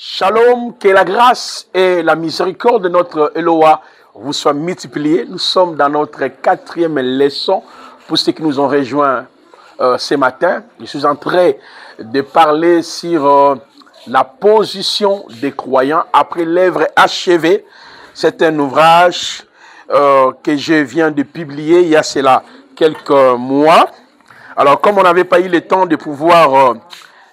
Shalom, que la grâce et la miséricorde de notre Eloah vous soient multipliées. Nous sommes dans notre 4e leçon pour ceux qui nous ont rejoints ce matin. Je suis en train de parler sur la position des croyants après l'œuvre achevée. C'est un ouvrage que je viens de publier il y a cela quelques mois. Alors, comme on n'avait pas eu le temps de pouvoir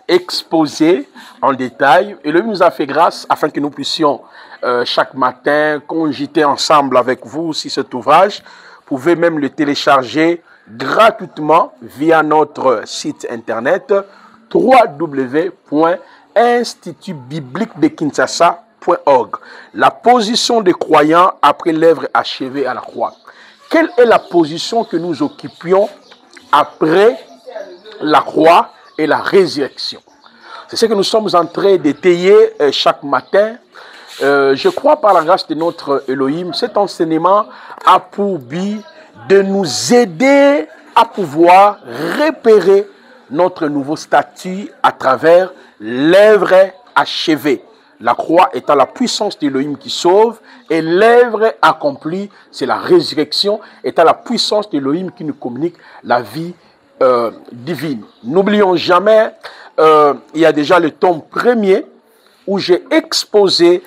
exposer en détail, et lui nous a fait grâce afin que nous puissions chaque matin cogiter ensemble avec vous sur cet ouvrage. Vous pouvez même le télécharger gratuitement via notre site internet www.institutbibliquedekinshasa.org. La position des croyants après l'œuvre achevée à la croix. Quelle est la position que nous occupions après la croix et la résurrection? C'est ce que nous sommes en train d'étayer chaque matin. Je crois par la grâce de notre Elohim, cet enseignement a pour but de nous aider à pouvoir repérer notre nouveau statut à travers l'œuvre achevée. La croix étant la puissance d'Elohim qui sauve, et l'œuvre accomplie, c'est la résurrection, étant la puissance d'Elohim qui nous communique la vie divine. N'oublions jamais, il y a déjà le tome premier où j'ai exposé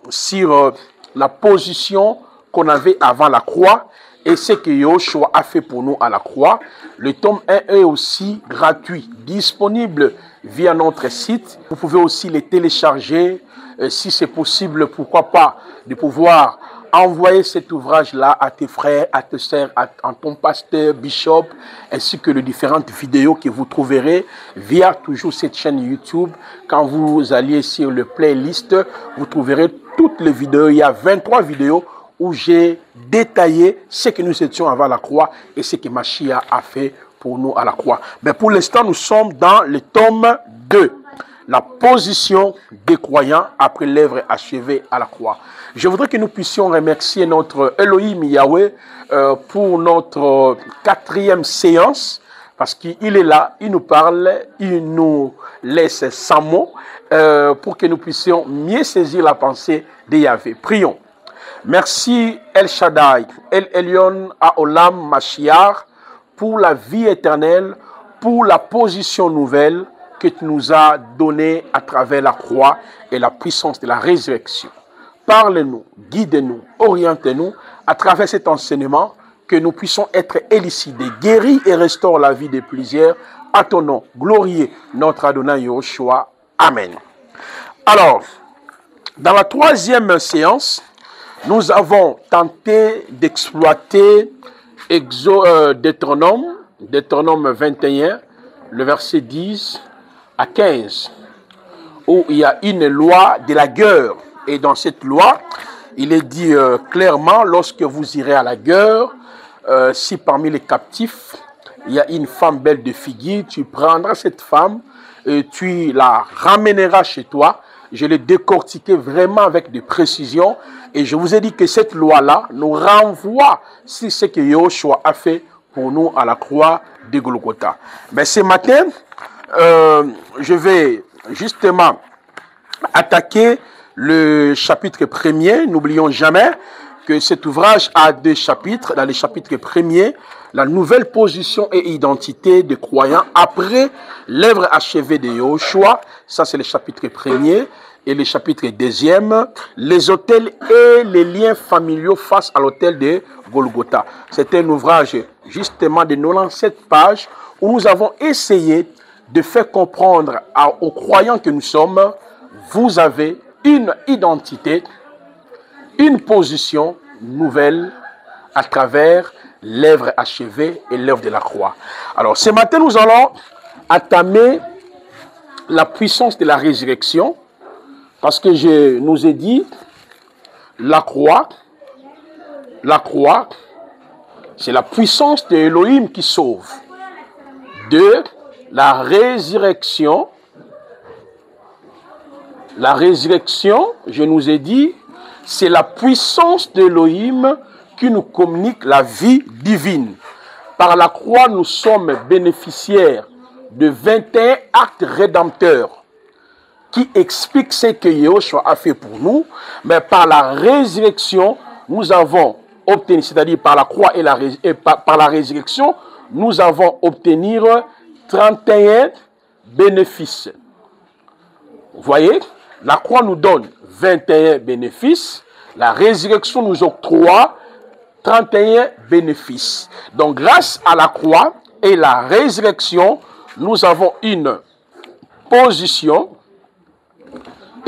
sur la position qu'on avait avant la croix et ce que Yahushua a fait pour nous à la croix. Le tome 1 est aussi gratuit, disponible via notre site. Vous pouvez aussi les télécharger si c'est possible, pourquoi pas, de pouvoir envoyer cet ouvrage-là à tes frères, à tes sœurs, à ton pasteur, bishop, ainsi que les différentes vidéos que vous trouverez via toujours cette chaîne YouTube. Quand vous alliez sur le playlist, vous trouverez toutes les vidéos. Il y a 23 vidéos où j'ai détaillé ce que nous étions avant la croix et ce que Mashiach a fait pour nous à la croix. Mais pour l'instant, nous sommes dans le tome 2. La position des croyants après l'œuvre achevée à la croix. Je voudrais que nous puissions remercier notre Elohim Yahweh pour notre 4e séance, parce qu'il est là, il nous parle, il nous laisse sans mots pour que nous puissions mieux saisir la pensée de Yahweh. Prions. Merci El Shaddai, El Elyon Haolam Mashiach, pour la vie éternelle, pour la position nouvelle que tu nous as donnée à travers la croix et la puissance de la résurrection. Parle-nous, guide-nous, oriente-nous à travers cet enseignement, que nous puissions être élucidés, guéris et restaure la vie de plusieurs. À ton nom, glorieux notre Adonai Yahushua. Amen. Alors, dans la 3e séance, nous avons tenté d'exploiter Deutéronome 21, le verset 10 à 15, où il y a une loi de la guerre. Et dans cette loi, il est dit clairement, lorsque vous irez à la guerre, si parmi les captifs, il y a une femme belle de figuier, tu prendras cette femme et tu la ramèneras chez toi. Je l'ai décortiqué vraiment avec des précisions. Et je vous ai dit que cette loi-là nous renvoie sur ce que Yahushua a fait pour nous à la croix de Golgotha. Mais ce matin, je vais justement attaquer le chapitre 1er. N'oublions jamais que cet ouvrage a 2 chapitres. Dans le chapitre 1er, la nouvelle position et identité des croyants après l'œuvre achevée de Yahushua. Ça, c'est le chapitre 1er. Et le chapitre 2e, les autels et les liens familiaux face à l'autel de Golgotha. C'est un ouvrage justement de 97 pages où nous avons essayé de faire comprendre aux croyants que nous sommes, vous avez une identité, une position nouvelle à travers l'œuvre achevée et l'œuvre de la croix. Alors ce matin, nous allons entamer la puissance de la résurrection, parce que je nous ai dit, la croix, c'est la puissance de Elohim qui sauve. 2, la résurrection, je nous ai dit, c'est la puissance de Elohim qui nous communique la vie divine. Par la croix, nous sommes bénéficiaires de 21 actes rédempteurs qui explique ce que Yahushua a fait pour nous, mais par la résurrection, nous avons obtenu, c'est-à-dire par la croix et par la résurrection, nous avons obtenu 31 bénéfices. Vous voyez, la croix nous donne 21 bénéfices, la résurrection nous octroie 31 bénéfices. Donc, grâce à la croix et la résurrection, nous avons une position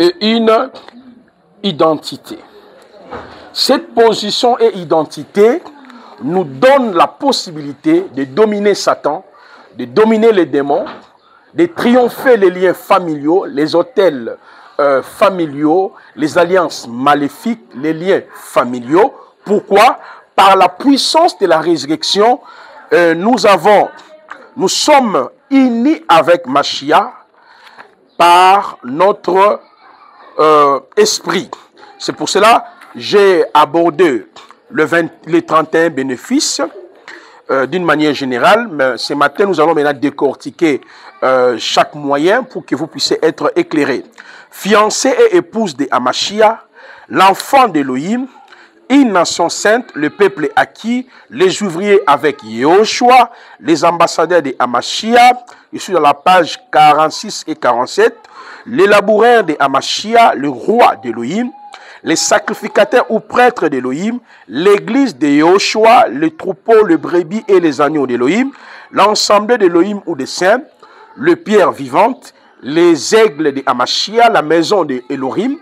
et une identité. Cette position et identité nous donne la possibilité de dominer Satan, de dominer les démons, de triompher les liens familiaux, les autels familiaux, les alliances maléfiques, les liens familiaux. Pourquoi? Par la puissance de la résurrection, nous sommes unis avec Mashiach par notre esprit. C'est pour cela que j'ai abordé les 31 bénéfices d'une manière générale, mais ce matin, nous allons maintenant décortiquer chaque moyen pour que vous puissiez être éclairés. Fiancée et épouse de Hamashiach, l'enfant d'Élohim, une nation sainte, le peuple acquis, les ouvriers avec Yahushua, les ambassadeurs de Hamashiach, je suis dans la page 46 et 47, les laboureurs de Hamashiach, le roi d'Élohim, les sacrificateurs ou prêtres d'Élohim, l'église de Yahushua, les troupeaux, le brebis et les agneaux d'Élohim, l'ensemble d'Élohim ou des saints, le pierre vivante, les aigles de Hamashiach, la maison de Elohim,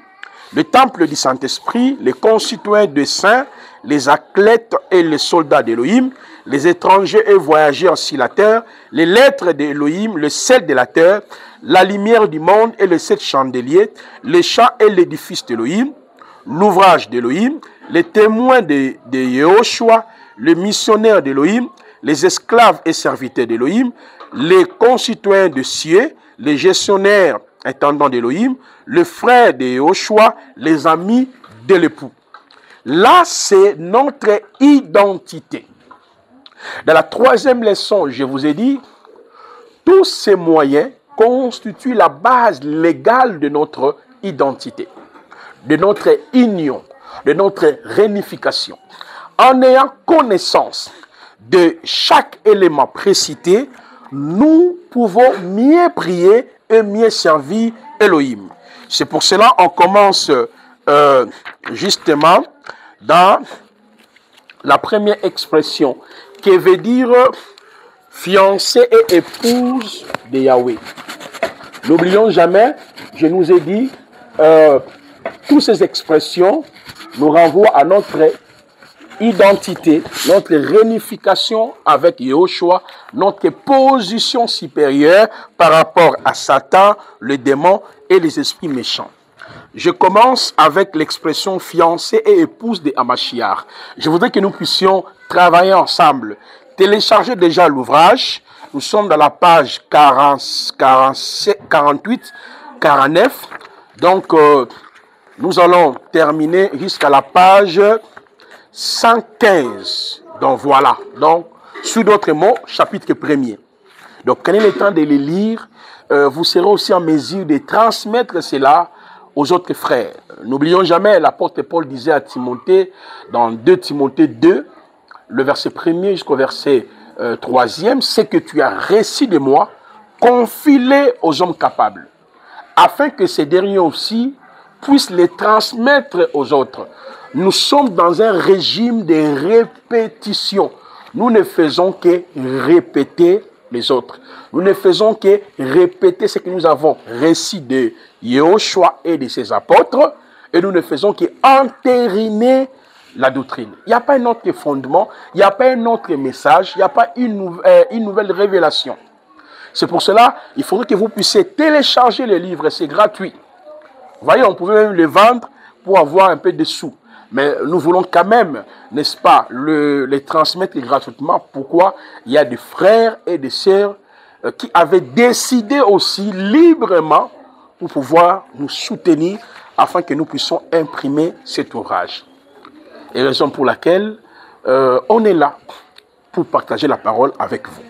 le temple du Saint-Esprit, les concitoyens de saints, les athlètes et les soldats d'Élohim, les étrangers et voyageurs sur la terre, les lettres d'Élohim, le sel de la terre, la lumière du monde et les 7 chandeliers, les chants et l'édifice d'Élohim, l'ouvrage d'Élohim, les témoins de Yahushua, les missionnaires d'Élohim, les esclaves et serviteurs d'Élohim, les concitoyens de cieux, les gestionnaires intendants d'Élohim, le frère de Yahushua, les amis de l'époux. Là, c'est notre identité. Dans la 3e leçon, je vous ai dit, tous ces moyens constituent la base légale de notre identité, de notre union, de notre réunification. En ayant connaissance de chaque élément précité, nous pouvons mieux prier et mieux servir Elohim. C'est pour cela qu'on commence justement dans la première expression qui veut dire fiancée et épouse de Yahweh. N'oublions jamais, je nous ai dit, toutes ces expressions nous renvoient à notre identité, notre réunification avec Yahushua, notre position supérieure par rapport à Satan, le démon et les esprits méchants. Je commence avec l'expression fiancée et épouse de Hamashiach. Je voudrais que nous puissions travailler ensemble. Télécharger déjà l'ouvrage. Nous sommes dans la page 48, 49. Donc, nous allons terminer jusqu'à la page 115. Donc, voilà. Donc, sous d'autres mots, chapitre 1er. Donc, prenez le temps de les lire. Vous serez aussi en mesure de transmettre cela aux autres frères. N'oublions jamais, l'apôtre Paul disait à Timothée, dans 2 Timothée 2, le verset 1er jusqu'au verset 3e, c'est que tu as reçu de moi, confie-les aux hommes capables, afin que ces derniers aussi puissent les transmettre aux autres. Nous sommes dans un régime de répétition. Nous ne faisons que répéter les autres. Nous ne faisons que répéter ce que nous avons reçu de Yahushua et de ses apôtres, et nous ne faisons qu'entériner la doctrine. Il n'y a pas un autre fondement, il n'y a pas un autre message, il n'y a pas une nouvelle révélation. C'est pour cela, il faudrait que vous puissiez télécharger les livres, c'est gratuit. Vous voyez, on pouvait même les vendre pour avoir un peu de sous. Mais nous voulons quand même, n'est-ce pas, les transmettre gratuitement. Pourquoi? Il y a des frères et des sœurs qui avaient décidé aussi librement pour pouvoir nous soutenir afin que nous puissions imprimer cet ouvrage. Et raison pour laquelle on est là pour partager la parole avec vous.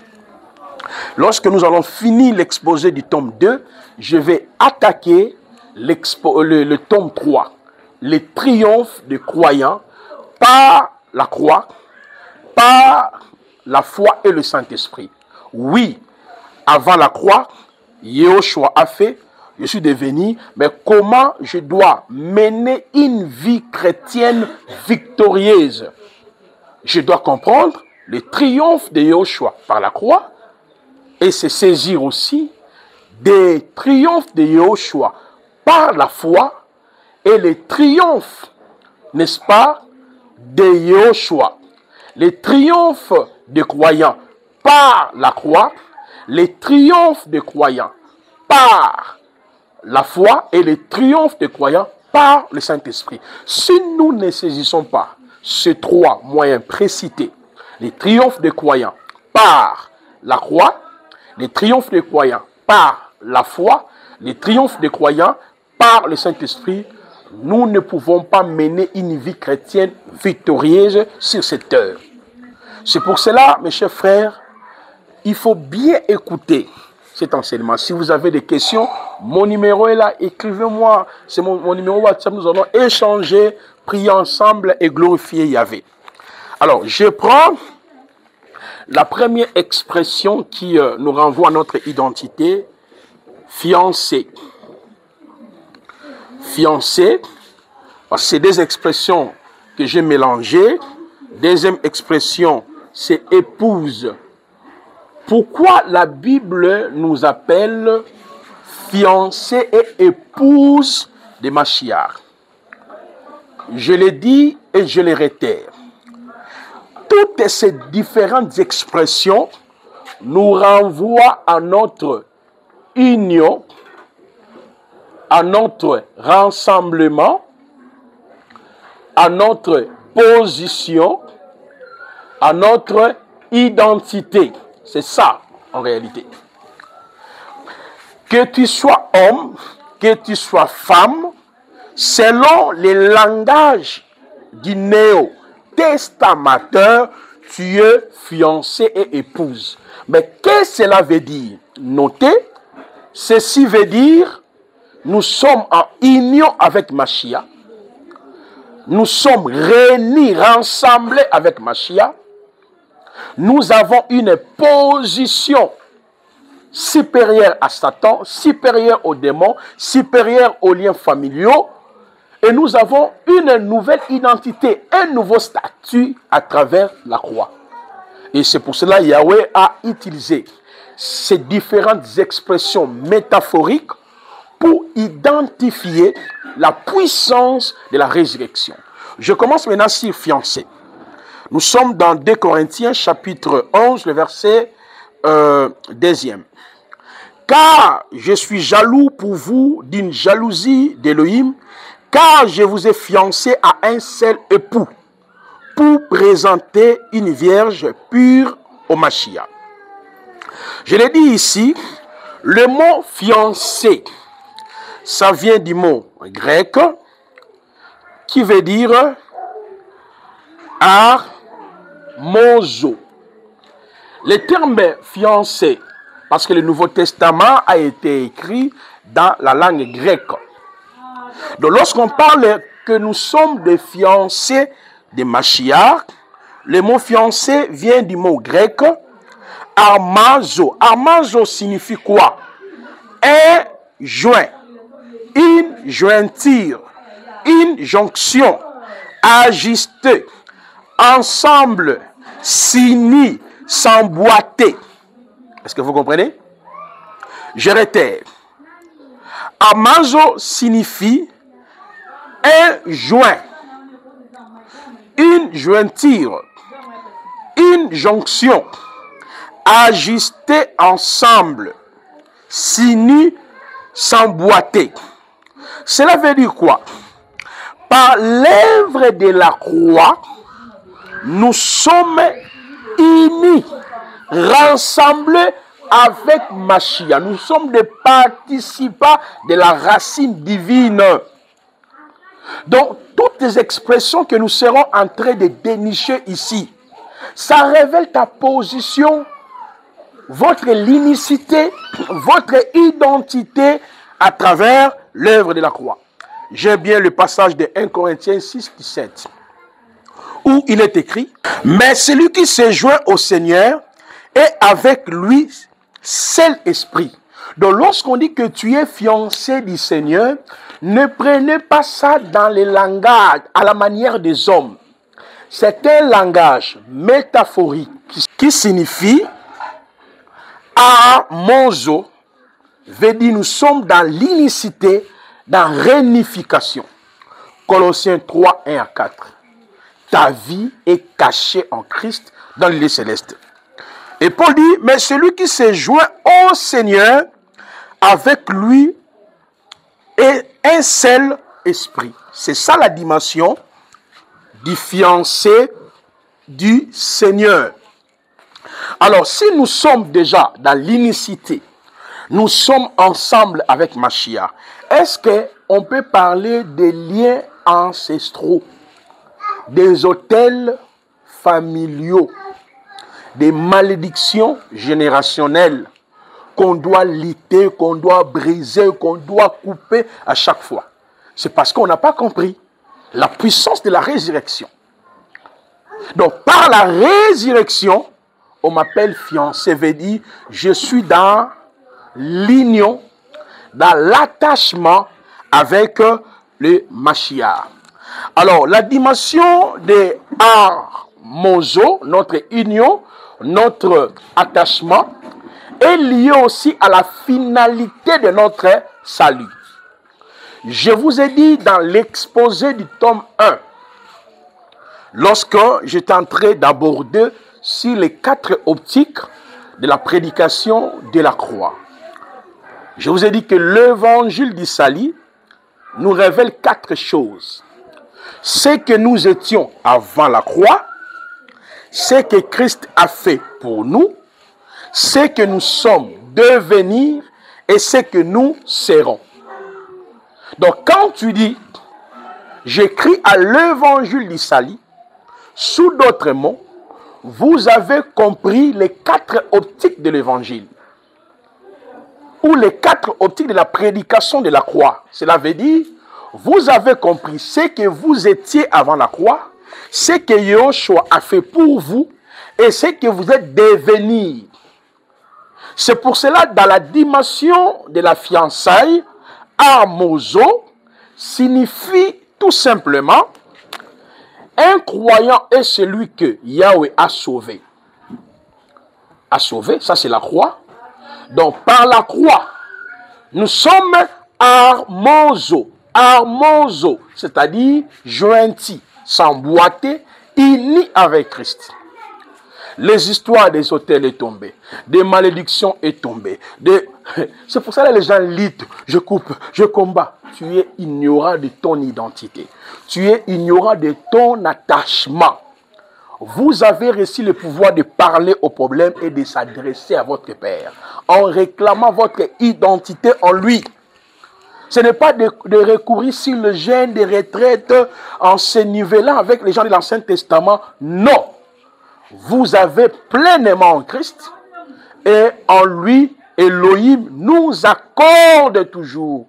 Lorsque nous allons finir l'exposé du tome 2, je vais attaquer le tome 3, les triomphes des croyants par la croix, par la foi et le Saint-Esprit. Oui, avant la croix, Yahushua a fait, je suis devenu, mais comment je dois mener une vie chrétienne victorieuse? Je dois comprendre le triomphe de Yahushua par la croix et se saisir aussi des triomphes de Yahushua par la foi et les triomphes, n'est-ce pas, de Yahushua, les triomphes des croyants par la croix, les triomphes des croyants par la foi et les triomphes des croyants par le Saint-Esprit. Si nous ne saisissons pas ces trois moyens précités, les triomphes des croyants par la croix, les triomphes des croyants par la foi, les triomphes des croyants par le Saint-Esprit, nous ne pouvons pas mener une vie chrétienne victorieuse sur cette terre. C'est pour cela, mes chers frères, il faut bien écouter cet enseignement. Si vous avez des questions, mon numéro est là, écrivez-moi. C'est mon numéro WhatsApp, nous allons échanger, prier ensemble et glorifier Yahvé. Alors, je prends la première expression qui nous renvoie à notre identité, fiancé. Fiancé, c'est des expressions que j'ai mélangées. Deuxième expression, c'est épouse. Pourquoi la Bible nous appelle fiancé et épouse de Mashiach? Je l'ai dit et je le réitère. Toutes ces différentes expressions nous renvoient à notre union, à notre rassemblement, à notre position, à notre identité. C'est ça, en réalité. Que tu sois homme, que tu sois femme, selon les langages du néo-testamenteur, tu es fiancé et épouse. Mais qu'est-ce que cela veut dire? Notez, ceci veut dire, nous sommes en union avec Mashiach, nous sommes réunis, rassemblés avec Mashiach, nous avons une position supérieure à Satan, supérieure aux démons, supérieure aux liens familiaux, et nous avons une nouvelle identité, un nouveau statut à travers la croix. Et c'est pour cela que Yahweh a utilisé ces différentes expressions métaphoriques pour identifier la puissance de la résurrection. Je commence maintenant sur fiancé. Nous sommes dans 2 Corinthiens chapitre 11, le verset 2e. Car je suis jaloux pour vous d'une jalousie d'Élohim, car je vous ai fiancé à un seul époux, pour présenter une vierge pure au Mashiach. Je l'ai dit ici, le mot fiancé, ça vient du mot grec qui veut dire armozo. Le terme fiancé, parce que le Nouveau Testament a été écrit dans la langue grecque. Donc lorsqu'on parle que nous sommes des fiancés de Mashiach, le mot fiancé vient du mot grec armazo. Armazo signifie quoi? Un joint, une jointure, une jonction, ajusté, ensemble, signé, s'emboîter. Est-ce que vous comprenez? Je répète. Armazo signifie un joint, une jointure, une jonction, ajusté ensemble, signé, s'emboîter. Cela veut dire quoi? Par l'œuvre de la croix, nous sommes unis, rassemblés avec Mashiach. Nous sommes des participants de la racine divine. Donc, toutes les expressions que nous serons en train de dénicher ici, ça révèle ta position, votre linicité, votre identité à travers l'œuvre de la croix. J'aime bien le passage de 1 Corinthiens 6, 17, où il est écrit, « Mais celui qui se joint au Seigneur est avec lui seul esprit. » Donc lorsqu'on dit que tu es fiancé du Seigneur, ne prenez pas ça dans les langages à la manière des hommes. C'est un langage métaphorique qui signifie amozo, veut dire nous sommes dans l'unicité, dans réunification. Colossiens 3, 1 à 4. Ta vie est cachée en Christ dans le lieu céleste. Et Paul dit, mais celui qui se joint au Seigneur, avec lui est un seul esprit. C'est ça la dimension du fiancé du Seigneur. Alors, si nous sommes déjà dans l'unicité, nous sommes ensemble avec Mashiach, est-ce qu'on peut parler des liens ancestraux, des autels familiaux, des malédictions générationnelles qu'on doit lutter, qu'on doit briser, qu'on doit couper à chaque fois? C'est parce qu'on n'a pas compris la puissance de la résurrection. Donc, par la résurrection, on m'appelle fiancé, veut dire je suis dans l'union, dans l'attachement avec le Mashiach. Alors, la dimension de Armozo, notre union, notre attachement, est liée aussi à la finalité de notre salut. Je vous ai dit dans l'exposé du tome 1, lorsque j'étais en train d'aborder sur les 4 optiques de la prédication de la croix. Je vous ai dit que l'évangile du salut nous révèle 4 choses. Ce que nous étions avant la croix, ce que Christ a fait pour nous, ce que nous sommes devenus et ce que nous serons. Donc quand tu dis, j'écris à l'évangile du salut, sous d'autres mots, vous avez compris les 4 optiques de l'évangile. Ou les 4 optiques de la prédication de la croix. Cela veut dire, vous avez compris ce que vous étiez avant la croix, ce que Yahushua a fait pour vous et ce que vous êtes devenus. C'est pour cela, dans la dimension de la fiançailles, Armozo signifie tout simplement un croyant est celui que Yahweh a sauvé. A sauvé, ça c'est la croix. Donc par la croix, nous sommes armozo. Armozo, c'est-à-dire jointis, s'emboîter, unis avec Christ. Les histoires des autels est tombées, des malédictions est tombées. C'est pour ça que les gens luttent, je coupe, je combats. Tu es ignorant de ton identité. Tu es ignorant de ton attachement. Vous avez reçu le pouvoir de parler au problème et de s'adresser à votre Père en réclamant votre identité en lui. Ce n'est pas de recourir sur le jeûne des retraites en se nivelant avec les gens de l'Ancien Testament. Non. Vous avez pleinement en Christ et en lui, Elohim nous accorde toujours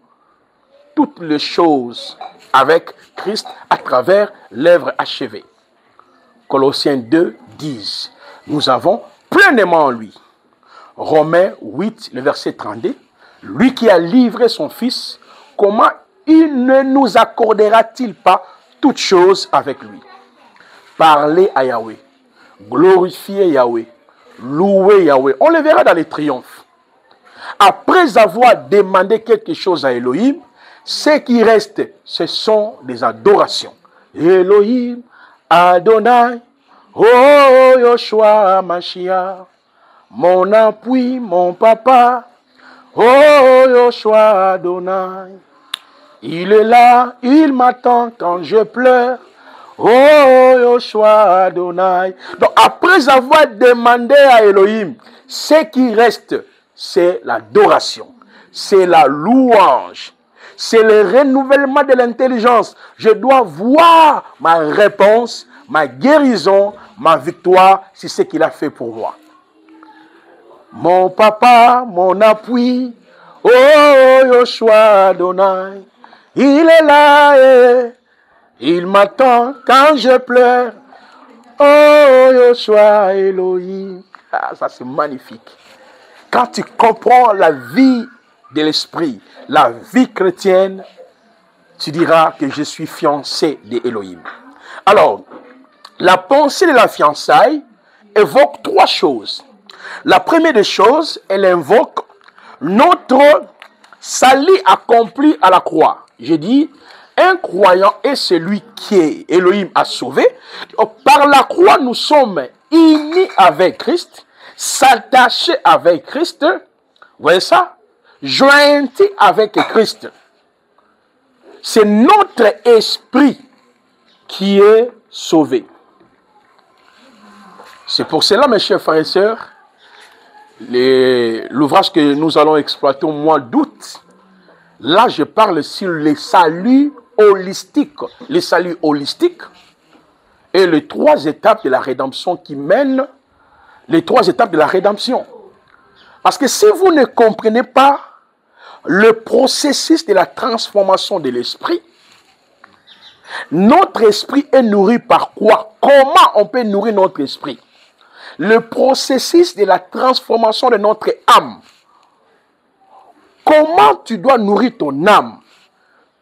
toutes les choses avec Christ à travers l'œuvre achevée. Colossiens 2, 10. Nous avons pleinement en lui. Romains 8, le verset 32. Lui qui a livré son Fils, comment il ne nous accordera-t-il pas toutes choses avec lui? Parlez à Yahweh. Glorifier Yahweh, louer Yahweh. On le verra dans les triomphes. Après avoir demandé quelque chose à Elohim, ce qui reste, ce sont des adorations. Elohim, Adonai, oh Yoshua Mashiach, mon appui, mon papa, oh Yoshua Adonai. Il est là, il m'attend quand je pleure. Oh, Yoshua Adonai. Donc, après avoir demandé à Elohim, ce qui reste, c'est l'adoration, c'est la louange, c'est le renouvellement de l'intelligence. Je dois voir ma réponse, ma guérison, ma victoire, c'est ce qu'il a fait pour moi. Mon papa, mon appui, Oh, Yoshua Adonai, il est là et il m'attend quand je pleure. Oh, Yoshua Elohim. Ah, ça c'est magnifique. Quand tu comprends la vie de l'esprit, la vie chrétienne, tu diras que je suis fiancé d'Elohim. Alors, la pensée de la fiançaille évoque trois choses. La première des choses, elle invoque notre salut accompli à la croix. J'ai dit, un croyant est celui qui Elohim a sauvé. Par la croix, nous sommes unis avec Christ, s'attacher avec Christ. Vous voyez ça? Joints avec Christ. C'est notre esprit qui est sauvé. C'est pour cela, mes chers frères et sœurs, l'ouvrage que nous allons exploiter au mois d'août, là je parle sur les saluts holistiques. Les saluts holistiques et les trois étapes de la rédemption qui mènent les trois étapes de la rédemption. Parce que si vous ne comprenez pas le processus de la transformation de l'esprit, notre esprit est nourri par quoi? Comment on peut nourrir notre esprit? Le processus de la transformation de notre âme. Comment tu dois nourrir ton âme?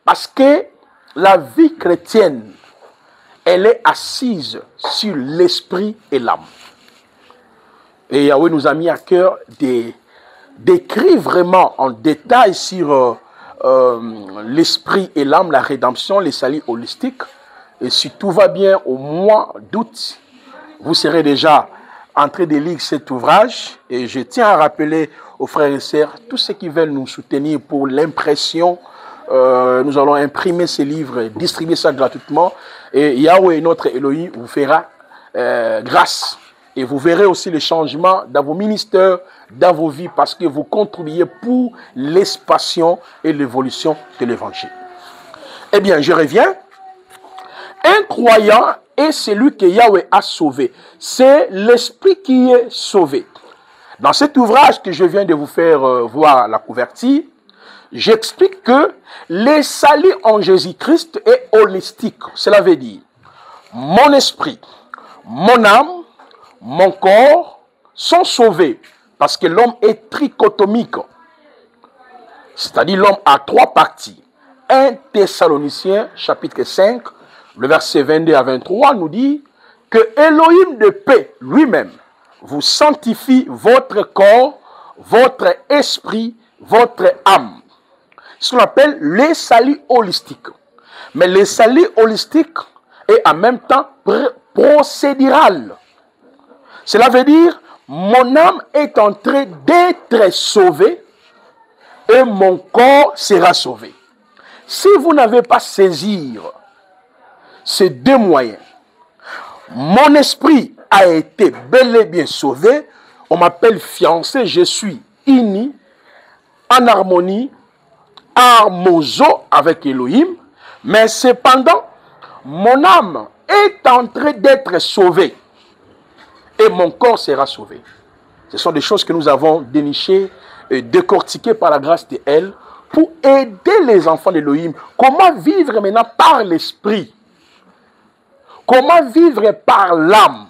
Parce que la vie chrétienne, elle est assise sur l'esprit et l'âme. Et Yahweh nous a mis à cœur d'écrire vraiment en détail sur l'esprit et l'âme, la rédemption, les saluts holistiques. Et si tout va bien, au mois d'août, vous serez déjà en train de lire cet ouvrage. Et je tiens à rappeler aux frères et sœurs, tous ceux qui veulent nous soutenir pour l'impression, nous allons imprimer ces livres, distribuer ça gratuitement. Et Yahweh, notre Elohim, vous fera grâce. Et vous verrez aussi les changements dans vos ministères, dans vos vies, parce que vous contribuez pour l'expansion et l'évolution de l'évangile. Eh bien, je reviens. Un croyant est celui que Yahweh a sauvé. C'est l'esprit qui est sauvé. Dans cet ouvrage que je viens de vous faire voir la couverture, j'explique que le salut en Jésus-Christ est holistique. Cela veut dire, mon esprit, mon âme, mon corps sont sauvés parce que l'homme est trichotomique. C'est-à-dire l'homme a trois parties. 1 Thessaloniciens chapitre 5, le verset 22 à 23 nous dit que Elohim de paix lui-même vous sanctifie votre corps, votre esprit, votre âme. Ce qu'on appelle le salut holistique. Mais le salut holistique est en même temps procédural. Cela veut dire, mon âme est en train d'être sauvée et mon corps sera sauvé. Si vous n'avez pas saisi ces deux moyens, mon esprit a été bel et bien sauvé, on m'appelle fiancé, je suis uni, en harmonie, harmoso avec Elohim, mais cependant, mon âme est en train d'être sauvée. Et mon corps sera sauvé. Ce sont des choses que nous avons dénichées et décortiquées par la grâce de elle pour aider les enfants d'Elohim. Comment vivre maintenant par l'esprit? Comment vivre par l'âme?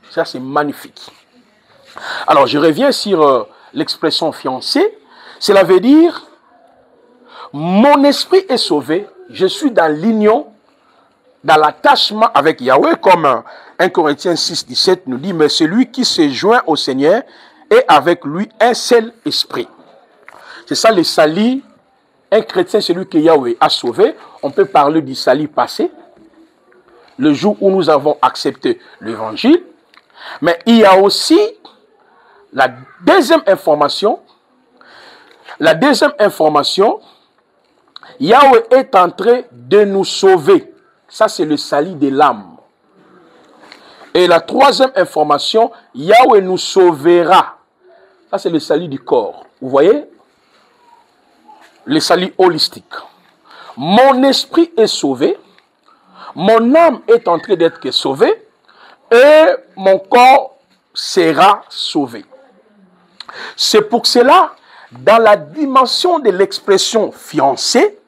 Ça, c'est magnifique. Alors, je reviens sur l'expression fiancé. Cela veut dire, mon esprit est sauvé, je suis dans l'union, dans l'attachement avec Yahweh, comme 1 Corinthiens 6, 17 nous dit, mais celui qui se joint au Seigneur est avec lui un seul esprit. C'est ça le salut. Un chrétien, celui que Yahweh a sauvé. On peut parler du salut passé, le jour où nous avons accepté l'évangile. Mais il y a aussi la deuxième information. La deuxième information, Yahweh est en train de nous sauver. Ça, c'est le salut de l'âme. Et la troisième information, Yahweh nous sauvera. Ça, c'est le salut du corps. Vous voyez? Le salut holistique. Mon esprit est sauvé. Mon âme est en train d'être sauvée. Et mon corps sera sauvé. C'est pour cela, dans la dimension de l'expression fiancé,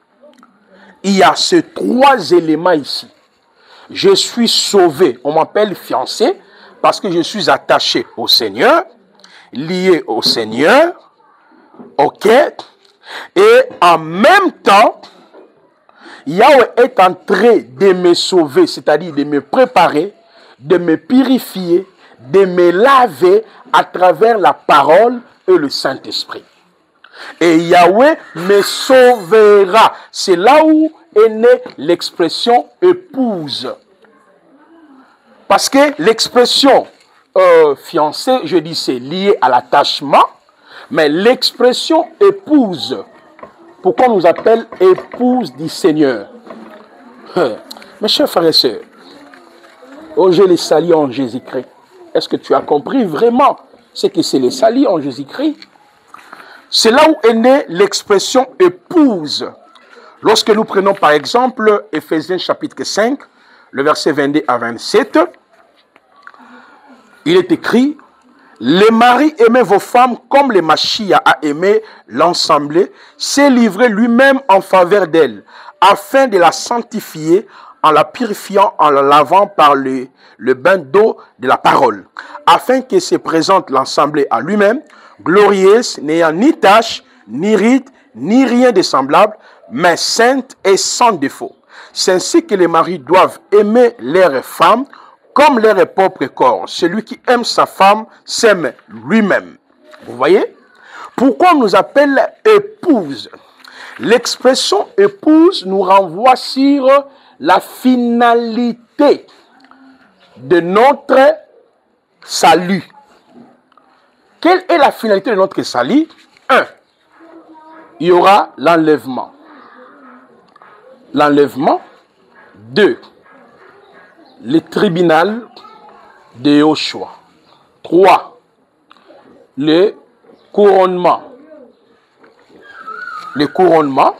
il y a ces trois éléments ici. Je suis sauvé, on m'appelle fiancé parce que je suis attaché au Seigneur, lié au Seigneur, ok? Et en même temps, Yahweh est en train de me sauver, c'est-à-dire de me préparer, de me purifier, de me laver à travers la parole et le Saint-Esprit. Et Yahweh me sauvera. C'est là où est née l'expression épouse. Parce que l'expression fiancé, je dis c'est lié à l'attachement, mais l'expression épouse, pourquoi on nous appelle épouse du Seigneur? Mes chers frères et sœurs, oh, je les salue en Jésus-Christ. Est-ce que tu as compris vraiment ce que c'est les salut en Jésus-Christ? C'est là où est née l'expression épouse. Lorsque nous prenons par exemple Éphésiens chapitre 5, le verset 22 à 27, il est écrit: les maris, aimez vos femmes comme le Machia a aimé l'Assemblée, s'est livré lui-même en faveur d'elle, afin de la sanctifier en la purifiant, en la lavant par le bain d'eau de la parole, afin que se présente l'Assemblée à lui-même, glorieuse, n'ayant ni tache, ni ride, ni rien de semblable, mais sainte et sans défaut. C'est ainsi que les maris doivent aimer leurs femmes comme leur propre corps. Celui qui aime sa femme s'aime lui-même. Vous voyez? Pourquoi on nous appelle épouse? L'expression épouse nous renvoie sur la finalité de notre salut. Quelle est la finalité de notre salut? 1. Il y aura l'enlèvement. L'enlèvement. 2. Le tribunal de Yoshua. 3. Le couronnement. Le couronnement.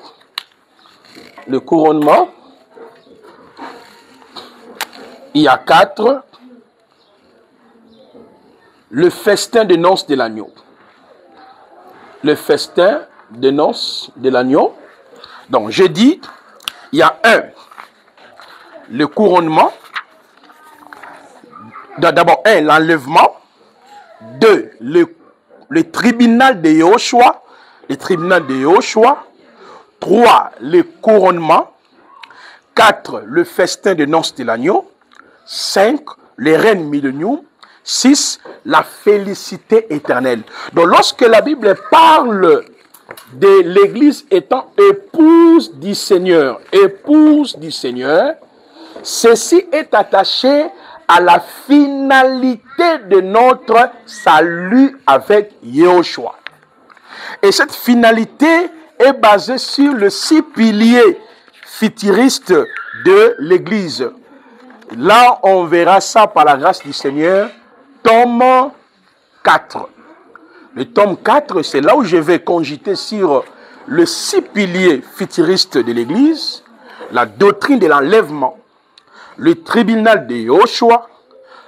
Le couronnement. Il y a 4. Le festin de noces de l'agneau. Le festin de noces de l'agneau. Donc, je dis, il y a 1. Le couronnement. D'abord, 1. L'enlèvement. 2. Le tribunal de Yoshua. Le tribunal de Yoshua. 3. Le couronnement. 4. Le festin de noces de l'agneau. 5. Le règne millénium. 6. La félicité éternelle. Donc, lorsque la Bible parle de l'Église étant épouse du Seigneur, ceci est attaché à la finalité de notre salut avec Yahushua. Et cette finalité est basée sur le 6 piliers futuristes de l'Église. Là, on verra ça par la grâce du Seigneur. Tome 4. Le tome 4, c'est là où je vais cogiter sur le 6 piliers futuristes de l'Église, la doctrine de l'enlèvement, le tribunal de Yoshua,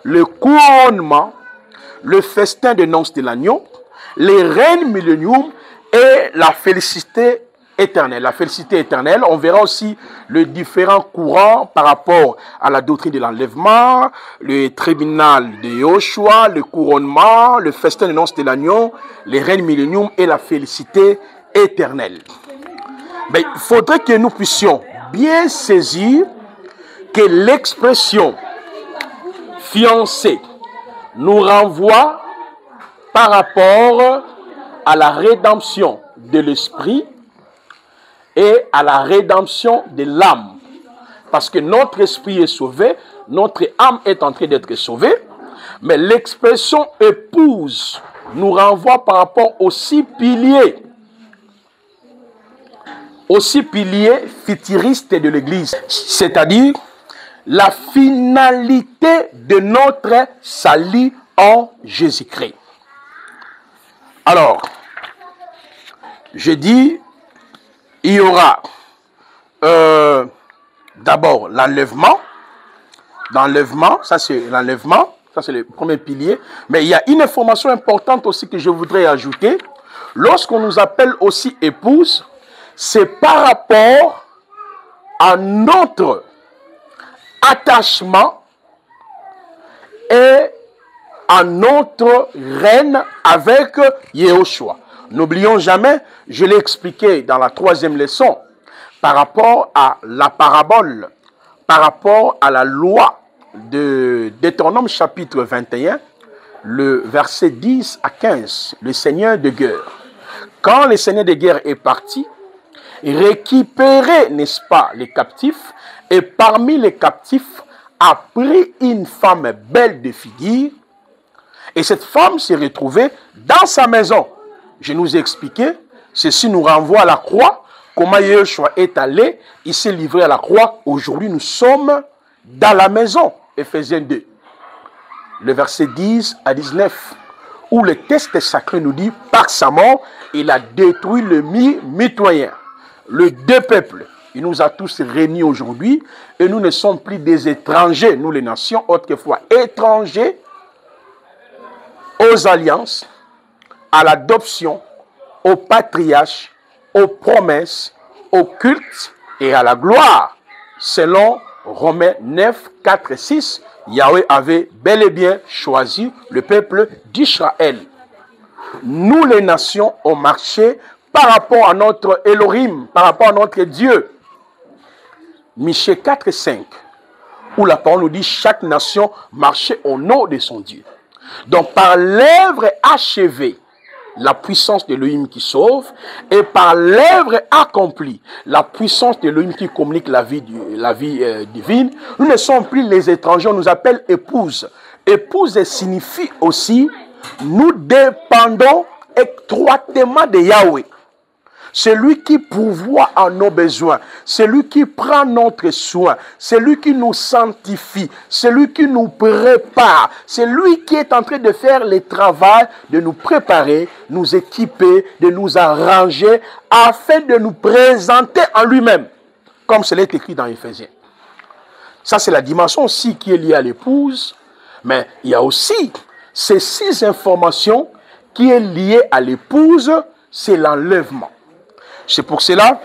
le couronnement, le festin de noces de l'agneau, les règnes millénium et la félicité éternelle. La félicité éternelle, on verra aussi les différents courants par rapport à la doctrine de l'enlèvement, le tribunal de Yoshua, le couronnement, le festin de noces de l'agneau, les règnes millénium et la félicité éternelle. Mais il faudrait que nous puissions bien saisir que l'expression fiancé nous renvoie par rapport à la rédemption de l'esprit et à la rédemption de l'âme. Parce que notre esprit est sauvé, notre âme est en train d'être sauvée, mais l'expression épouse nous renvoie par rapport aux 6 piliers futuristes de l'Église, c'est-à-dire la finalité de notre salut en Jésus-Christ. Alors, je dis, il y aura d'abord l'enlèvement. L'enlèvement, ça c'est l'enlèvement, ça c'est le premier pilier. Mais il y a une information importante aussi que je voudrais ajouter. Lorsqu'on nous appelle aussi épouse, c'est par rapport à notre attachement et à notre reine avec Yehoshua. N'oublions jamais, je l'ai expliqué dans la 3e leçon, par rapport à la parabole, par rapport à la loi de Deutéronome chapitre 21, le verset 10 à 15, le seigneur de guerre. Quand le seigneur de guerre est parti, récupérer, n'est-ce pas, les captifs, et parmi les captifs, a pris une femme belle de figure, et cette femme s'est retrouvée dans sa maison. Je nous ai expliqué, ceci nous renvoie à la croix, comment Yeshua est allé, il s'est livré à la croix. Aujourd'hui, nous sommes dans la maison, Éphésiens 2, le verset 10 à 19, où le texte sacré nous dit, par sa mort, il a détruit le mitoyen, le deux peuples. Il nous a tous réunis aujourd'hui et nous ne sommes plus des étrangers, nous les nations, autrefois étrangers aux alliances, à l'adoption, au patriarche, aux promesses, au culte et à la gloire. Selon Romains 9, 4 et 6, Yahweh avait bel et bien choisi le peuple d'Israël. Nous les nations ont marché par rapport à notre Elohim, par rapport à notre Dieu. Michée 4 et 5, où la parole nous dit chaque nation marchait au nom de son Dieu. Donc par l'œuvre achevée, la puissance de l'Elohim qui sauve, et par l'œuvre accomplie, la puissance de l'Elohim qui communique la vie divine, nous ne sommes plus les étrangers, on nous appelle épouses. Épouse signifie aussi, nous dépendons étroitement de Yahweh. C'est lui qui pourvoit à nos besoins. C'est lui qui prend notre soin. C'est lui qui nous sanctifie. C'est lui qui nous prépare. C'est lui qui est en train de faire le travail, de nous préparer, nous équiper, de nous arranger, afin de nous présenter en lui-même, comme cela est écrit dans Éphésiens. Ça, c'est la dimension aussi qui est liée à l'épouse. Mais il y a aussi ces 6 informations qui est liée à l'épouse, c'est l'enlèvement. C'est pour cela,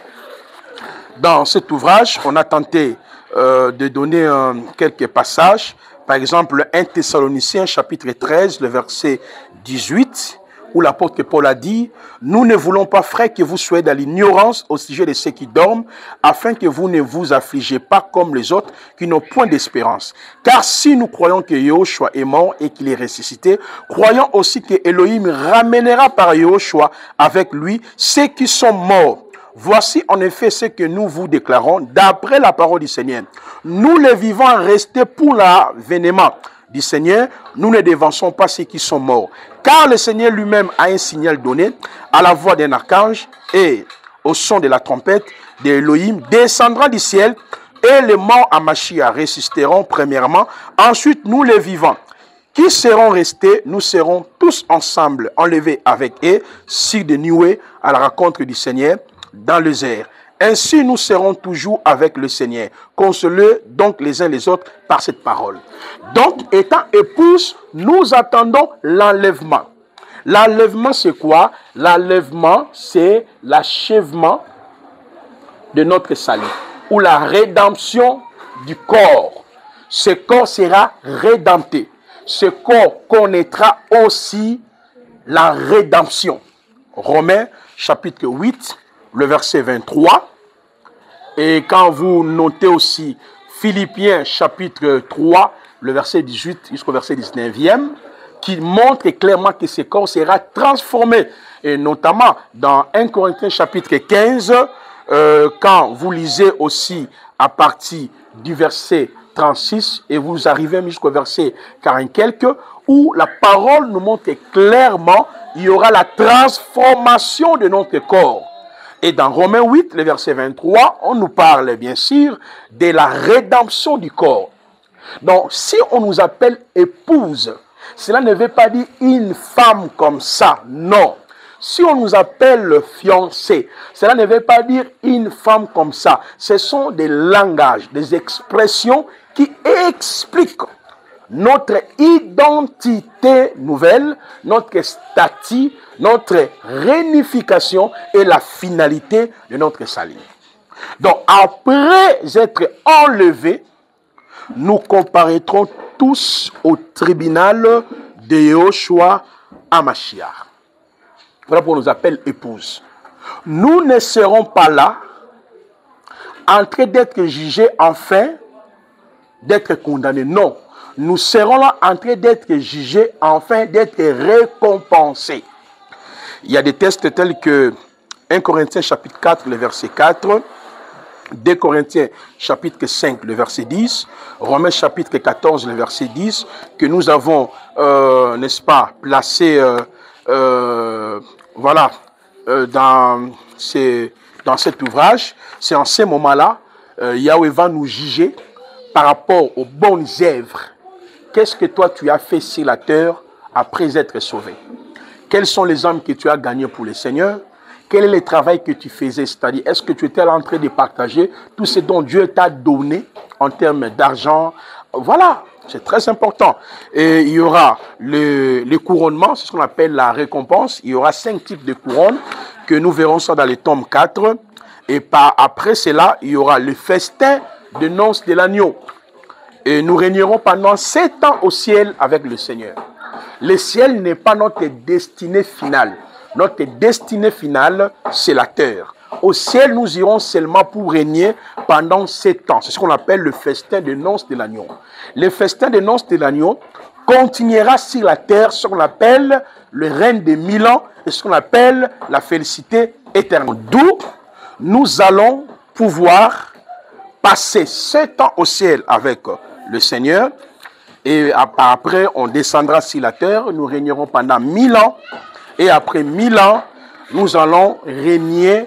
dans cet ouvrage, on a tenté de donner quelques passages. Par exemple, 1 Thessaloniciens, chapitre 13, le verset 18, où l'apôtre Paul a dit « Nous ne voulons pas, frères, que vous soyez dans l'ignorance au sujet de ceux qui dorment, afin que vous ne vous affligez pas comme les autres qui n'ont point d'espérance. Car si nous croyons que Yahushua est mort et qu'il est ressuscité, croyons aussi que Elohim ramènera par Yahushua avec lui ceux qui sont morts. Voici en effet ce que nous vous déclarons d'après la parole du Seigneur. Nous les vivants restés pour l'avènement du Seigneur, nous ne devançons pas ceux qui sont morts. Car le Seigneur lui-même a un signal donné à la voix d'un archange et au son de la trompette d'Elohim descendra du ciel et les morts à Mashiach ressusciteront premièrement. Ensuite, nous les vivants qui serons restés, nous serons tous ensemble enlevés avec eux sur des nuées à la rencontre du Seigneur dans les airs. Ainsi, nous serons toujours avec le Seigneur. Consolez donc les uns les autres par cette parole. Donc, étant épouse, nous attendons l'enlèvement. L'enlèvement, c'est quoi? L'enlèvement, c'est l'achèvement de notre salut, ou la rédemption du corps. Ce corps sera rédempté. Ce corps connaîtra aussi la rédemption. Romains, chapitre 8, le verset 23. Et quand vous notez aussi Philippiens chapitre 3, le verset 18 jusqu'au verset 19e, qui montre clairement que ce corps sera transformé. Et notamment dans 1 Corinthiens chapitre 15, quand vous lisez aussi à partir du verset 36 et vous arrivez jusqu'au verset 40 quelques, où la parole nous montre clairement il y aura la transformation de notre corps. Et dans Romains 8, le verset 23, on nous parle bien sûr de la rédemption du corps. Donc, si on nous appelle épouse, cela ne veut pas dire une femme comme ça, non. Si on nous appelle fiancé, cela ne veut pas dire une femme comme ça. Ce sont des langages, des expressions qui expliquent notre identité nouvelle, notre statut, notre réunification et la finalité de notre salut. Donc, après être enlevés, nous comparaîtrons tous au tribunal de Yahushua Hamashiach. Voilà pourquoi on nous appelle épouse. Nous ne serons pas là en train d'être jugés enfin, d'être condamnés. Non. Nous serons là en train d'être jugés enfin, d'être récompensés. Il y a des textes tels que 1 Corinthiens chapitre 4, le verset 4, 2 Corinthiens chapitre 5, le verset 10, Romains chapitre 14, le verset 10, que nous avons, n'est-ce pas, placé, voilà, dans cet ouvrage. C'est en ces moments-là, Yahweh va nous juger par rapport aux bonnes œuvres. Qu'est-ce que toi tu as fait sur la terre après être sauvé? Quelles sont les âmes que tu as gagnées pour le Seigneur? Quel est le travail que tu faisais? C'est-à-dire, est-ce que tu étais en train de partager tout ce dont Dieu t'a donné en termes d'argent? Voilà, c'est très important. Et il y aura le couronnement, c'est ce qu'on appelle la récompense. Il y aura 5 types de couronnes que nous verrons ça dans le tome 4. Et après cela, il y aura le festin de noces de l'agneau. Et nous régnerons pendant 7 ans au ciel avec le Seigneur. Le ciel n'est pas notre destinée finale. Notre destinée finale, c'est la terre. Au ciel, nous irons seulement pour régner pendant 7 ans. C'est ce qu'on appelle le festin de noces de l'agneau. Le festin de noces de l'agneau continuera sur la terre, ce qu'on appelle le règne de 1000 ans et ce qu'on appelle la félicité éternelle. D'où nous allons pouvoir passer 7 ans au ciel avec le Seigneur. Et après, on descendra sur la terre. Nous régnerons pendant 1000 ans. Et après 1000 ans, nous allons régner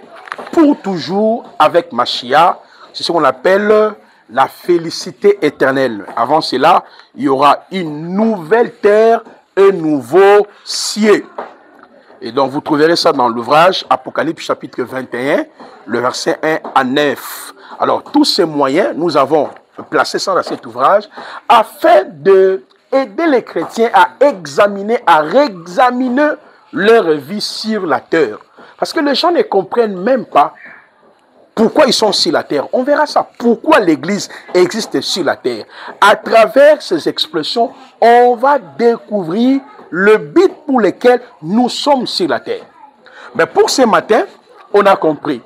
pour toujours avec Mashiach. C'est ce qu'on appelle la félicité éternelle. Avant cela, il y aura une nouvelle terre, un nouveau ciel. Et donc, vous trouverez ça dans l'ouvrage Apocalypse chapitre 21, le verset 1 à 9. Alors, tous ces moyens, nous avons placé ça dans cet ouvrage afin d'aider les chrétiens à examiner, à réexaminer leur vie sur la terre. Parce que les gens ne comprennent même pas pourquoi ils sont sur la terre. On verra ça. Pourquoi l'Église existe sur la terre. À travers ces expressions, on va découvrir le but pour lequel nous sommes sur la terre. Mais pour ce matin, on a compris.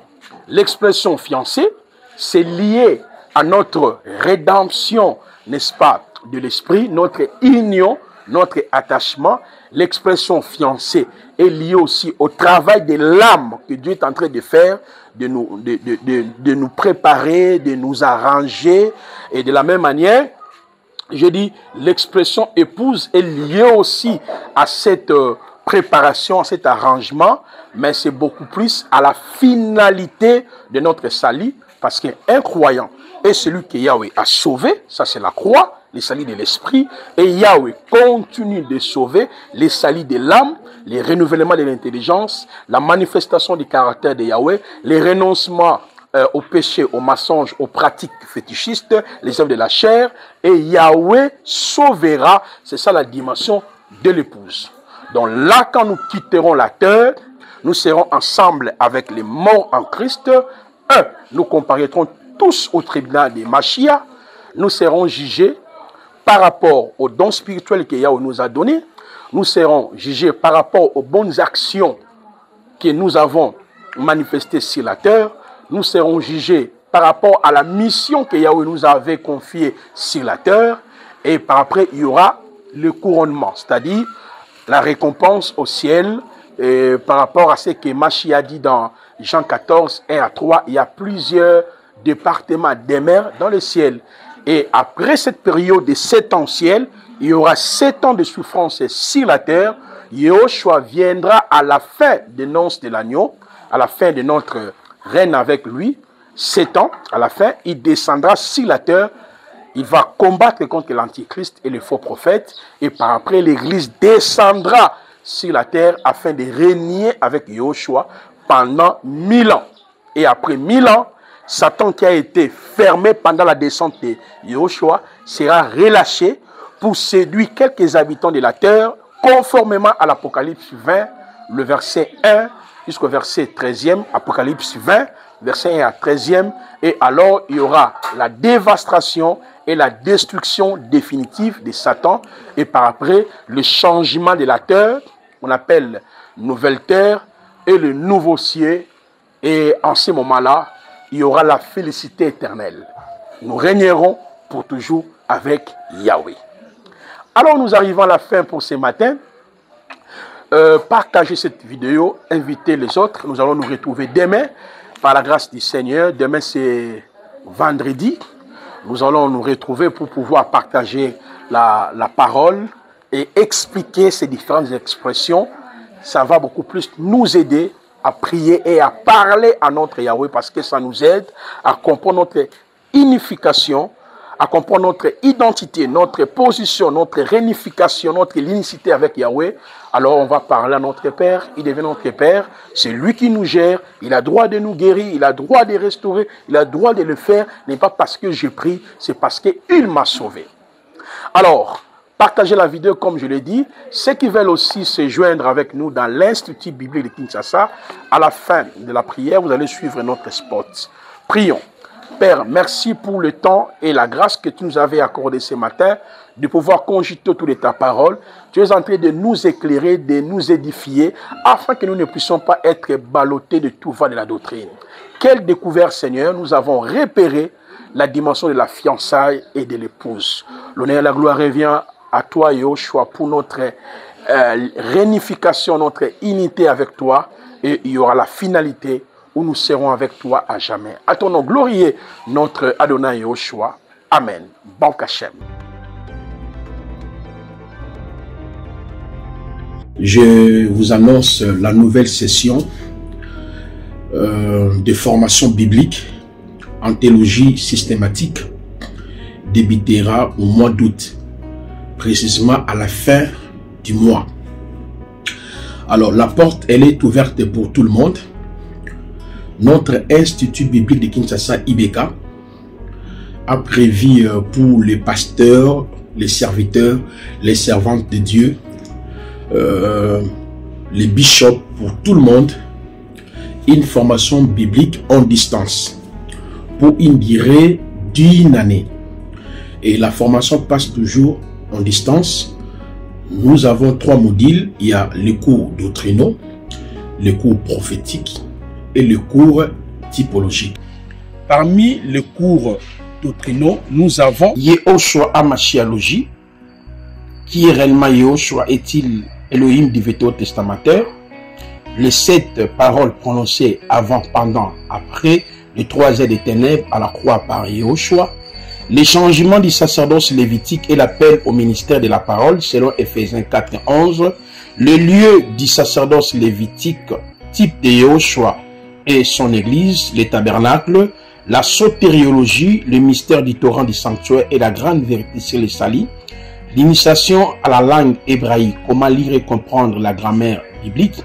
L'expression fiancé, c'est lié à notre rédemption, n'est-ce pas, de l'esprit, notre union, notre attachement. L'expression fiancé est liée aussi au travail de l'âme que Dieu est en train de faire, de nous préparer, de nous arranger. Et de la même manière, je dis, l'expression épouse est liée aussi à cette préparation, à cet arrangement, mais c'est beaucoup plus à la finalité de notre salut, parce qu'un croyant est celui que Yahweh a sauvé, ça c'est la croix, les salut de l'esprit, et Yahweh continue de sauver les salut de l'âme, les renouvellements de l'intelligence, la manifestation du caractère de Yahweh, les renoncements au péché, aux mensonges, aux pratiques fétichistes, les œuvres de la chair, et Yahweh sauvera, c'est ça la dimension de l'épouse. Donc là, quand nous quitterons la terre, nous serons ensemble avec les morts en Christ. Nous comparaîtrons tous au tribunal de Mashiach. Nous serons jugés par rapport aux dons spirituels que Yahweh nous a donnés. Nous serons jugés par rapport aux bonnes actions que nous avons manifestées sur la terre. Nous serons jugés par rapport à la mission que Yahweh nous avait confiée sur la terre. Et par après, il y aura le couronnement, c'est-à-dire la récompense au ciel. Et par rapport à ce que Mashiach a dit dans Jean 14, 1 à 3, il y a plusieurs départements des mers dans le ciel. Et après cette période de 7 ans au ciel, il y aura 7 ans de souffrance sur la terre. Yahushua viendra à la fin des noces de l'agneau, à la fin de notre règne avec lui. 7 ans, à la fin, il descendra sur la terre. Il va combattre contre l'antichrist et les faux prophètes. Et par après, l'Église descendra sur la terre afin de régner avec Yahushua pendant 1000 ans. Et après 1000 ans, Satan qui a été fermé pendant la descente de Yahushua sera relâché pour séduire quelques habitants de la terre, conformément à l'Apocalypse 20, le verset 1 jusqu'au verset 13e, Apocalypse 20, verset 1 à 13e, et alors il y aura la dévastation et la destruction définitive de Satan, et par après, le changement de la terre, on appelle nouvelle terre, et le nouveau ciel, et en ce moment-là, il y aura la félicité éternelle. Nous régnerons pour toujours avec Yahweh. Alors nous arrivons à la fin pour ce matin. Partagez cette vidéo, invitez les autres. Nous allons nous retrouver demain, par la grâce du Seigneur. Demain c'est vendredi. Nous allons nous retrouver pour pouvoir partager la parole et expliquer ces différentes expressions. Ça va beaucoup plus nous aider à prier et à parler à notre Yahweh, parce que ça nous aide à comprendre notre unification, à comprendre notre identité, notre position, notre réunification, notre unicité avec Yahweh. Alors on va parler à notre Père, il devient notre Père, c'est lui qui nous gère, il a droit de nous guérir, il a droit de restaurer, il a droit de le faire, n'est pas parce que j'ai pris, c'est parce qu'il m'a sauvé. Alors, partagez la vidéo comme je l'ai dit. Ceux qui veulent aussi se joindre avec nous dans l'Institut biblique de Kinshasa, à la fin de la prière, vous allez suivre notre spot. Prions. Père, merci pour le temps et la grâce que tu nous avais accordé ce matin, de pouvoir cogiter autour de ta parole. Tu es en train de nous éclairer, de nous édifier, afin que nous ne puissions pas être ballottés de tout vent de la doctrine. Quelle découverte, Seigneur, nous avons repéré la dimension de la fiançaille et de l'épouse. L'honneur et la gloire revient à toi, Yahushua, pour notre réunification, notre unité avec toi, et il y aura la finalité où nous serons avec toi à jamais. À ton nom glorieux, notre Adonai Yahushua. Amen. Baruch Hashem. Je vous annonce la nouvelle session de formation biblique en théologie systématique débutera au mois d'août, précisément à la fin du mois. Alors la porte, elle est ouverte pour tout le monde. Notre Institut biblique de Kinshasa, IBK, a prévu pour les pasteurs, les serviteurs, les servantes de Dieu, les bishops, pour tout le monde, une formation biblique en distance pour une durée d'1 année. Et la formation passe toujours en distance. Nous avons 3 modules. Il y a les cours doctrinaux, les cours prophétiques et le cours typologique. Parmi les cours doctrinaux, nous avons Yehoshua Hamashialogie. Qui est réellement Yehoshua? Est-il Elohim du Veto testamentaire? Les 7 paroles prononcées avant, pendant, après, les 3 ailes des ténèbres à la croix par Yehoshua. Les changements du sacerdoce lévitique et l'appel au ministère de la parole selon Ephésiens 4:11. Le lieu du sacerdoce lévitique, type de Yehoshua et son église, les tabernacles, la sotériologie, le mystère du torrent du sanctuaire et la grande vérité sur les salis, l'initiation à la langue hébraïque, comment lire et comprendre la grammaire biblique,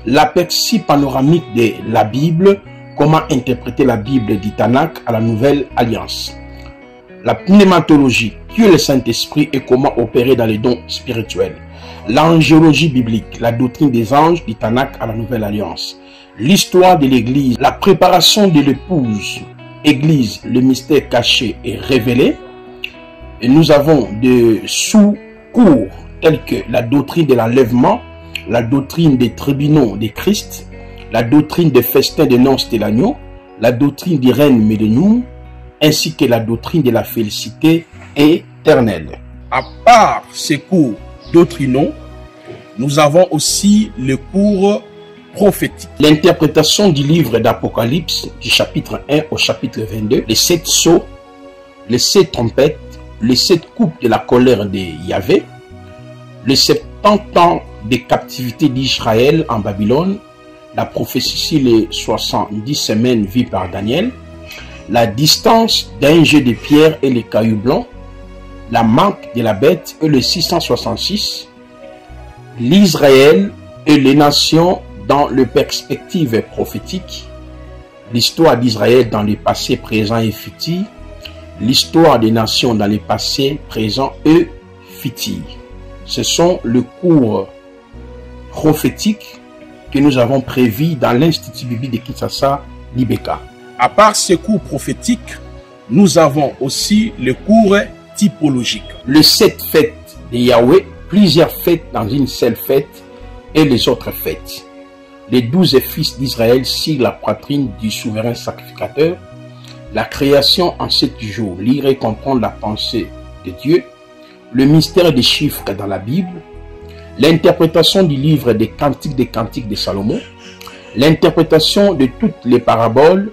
l'aperçu panoramique de la Bible, comment interpréter la Bible du Tanakh à la Nouvelle Alliance, la pneumatologie, qui est le Saint-Esprit et comment opérer dans les dons spirituels, l'angéologie biblique, la doctrine des anges du Tanakh à la Nouvelle Alliance, l'histoire de l'Église, la préparation de l'épouse, Église, le mystère caché et révélé. Et nous avons des sous-cours tels que la doctrine de l'enlèvement, la doctrine des tribunaux de Christ, la doctrine des festins de noces de l'agneau, la doctrine du règne millénium, ainsi que la doctrine de la félicité éternelle. À part ces cours doctrinaux, nous avons aussi le cours prophétique. L'interprétation du livre d'Apocalypse, du chapitre 1 au chapitre 22, les 7 sceaux, les 7 trompettes, les 7 coupes de la colère de Yahvé, les 70 ans de captivité d'Israël en Babylone, la prophétie sur les 70 semaines vues par Daniel, la distance d'un jet de pierre et les cailloux blancs, la marque de la bête et le 666, l'Israël et les nations dans les perspectives prophétiques, l'histoire d'Israël dans le passé, présent et futur, l'histoire des nations dans le passé, présent et Fiti. Ce sont les cours prophétiques que nous avons prévus dans l'Institut biblique de Kinshasa, l'IBK. À part ces cours prophétiques, nous avons aussi les cours typologiques. Les 7 fêtes de Yahweh, plusieurs fêtes dans une seule fête et les autres fêtes. Les 12 fils d'Israël sur la poitrine du souverain sacrificateur. La création en 7 jours, lire et comprendre la pensée de Dieu. Le mystère des chiffres dans la Bible. L'interprétation du livre des cantiques de Salomon. L'interprétation de toutes les paraboles,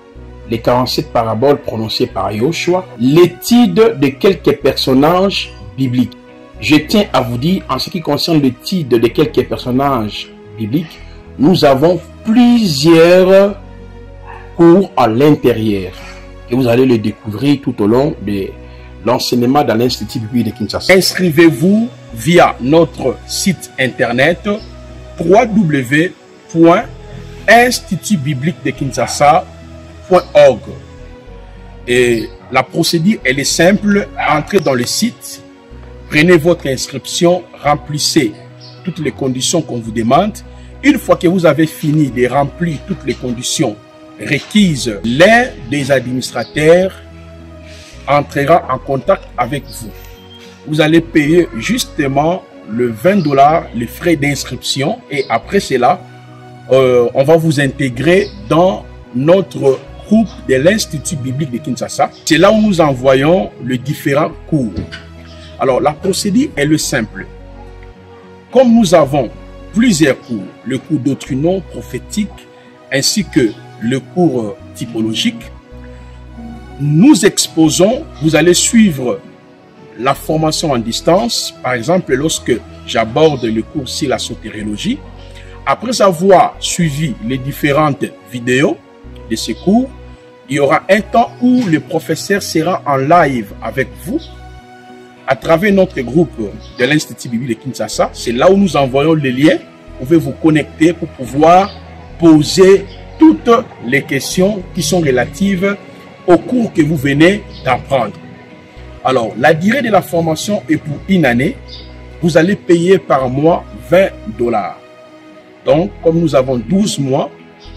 les 47 paraboles prononcées par Yoshua. L'étude de quelques personnages bibliques. Je tiens à vous dire, en ce qui concerne l'étude de quelques personnages bibliques, nous avons plusieurs cours à l'intérieur. Et vous allez le découvrir tout au long de l'enseignement dans l'Institut biblique de Kinshasa. Inscrivez-vous via notre site internet www.institutbibliquedekinshasa.org. Et la procédure, elle est simple. Entrez dans le site, prenez votre inscription, remplissez toutes les conditions qu'on vous demande. Une fois que vous avez fini de remplir toutes les conditions requises, l'un des administrateurs entrera en contact avec vous. Vous allez payer justement le $20, les frais d'inscription, et après cela, on va vous intégrer dans notre groupe de l'Institut biblique de Kinshasa. C'est là où nous envoyons les différents cours. Alors, la procédure est simple. Comme nous avons plusieurs cours, le cours doctrinaux, prophétique, ainsi que le cours typologique, nous exposons, vous allez suivre la formation en distance. Par exemple, lorsque j'aborde le cours sur la sotériologie, après avoir suivi les différentes vidéos de ces cours, il y aura un temps où le professeur sera en live avec vous à travers notre groupe de l'Institut biblique de Kinshasa. C'est là où nous envoyons les liens. Vous pouvez vous connecter pour pouvoir poser toutes les questions qui sont relatives au cours que vous venez d'apprendre. Alors, la durée de la formation est pour une année. Vous allez payer par mois $20. Donc, comme nous avons 12 mois,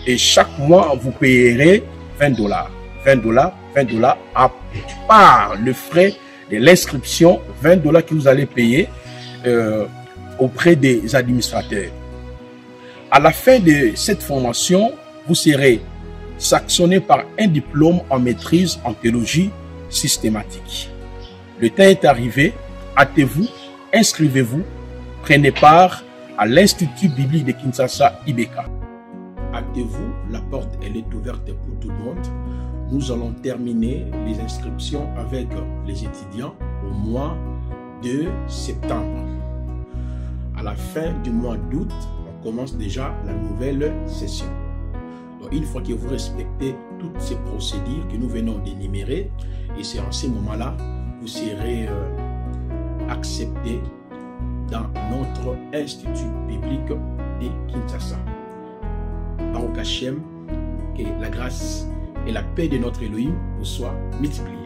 et chaque mois, vous payerez $20. $20 à part le frais de l'inscription, $20 que vous allez payer auprès des administrateurs. À la fin de cette formation, vous serez sanctionné par un diplôme en maîtrise en théologie systématique. Le temps est arrivé, hâtez-vous, inscrivez-vous, prenez part à l'Institut biblique de Kinshasa, IBK. Hâtez-vous, la porte elle est ouverte pour tout le monde. Nous allons terminer les inscriptions avec les étudiants au mois de septembre. À la fin du mois d'août, on commence déjà la nouvelle session. Donc, une fois que vous respectez toutes ces procédures que nous venons d'énumérer, et c'est en ce moment-là, vous serez accepté dans notre Institut biblique de Kinshasa. Baruch Hashem, que la grâce et la paix de notre Elohim vous soient multipliées.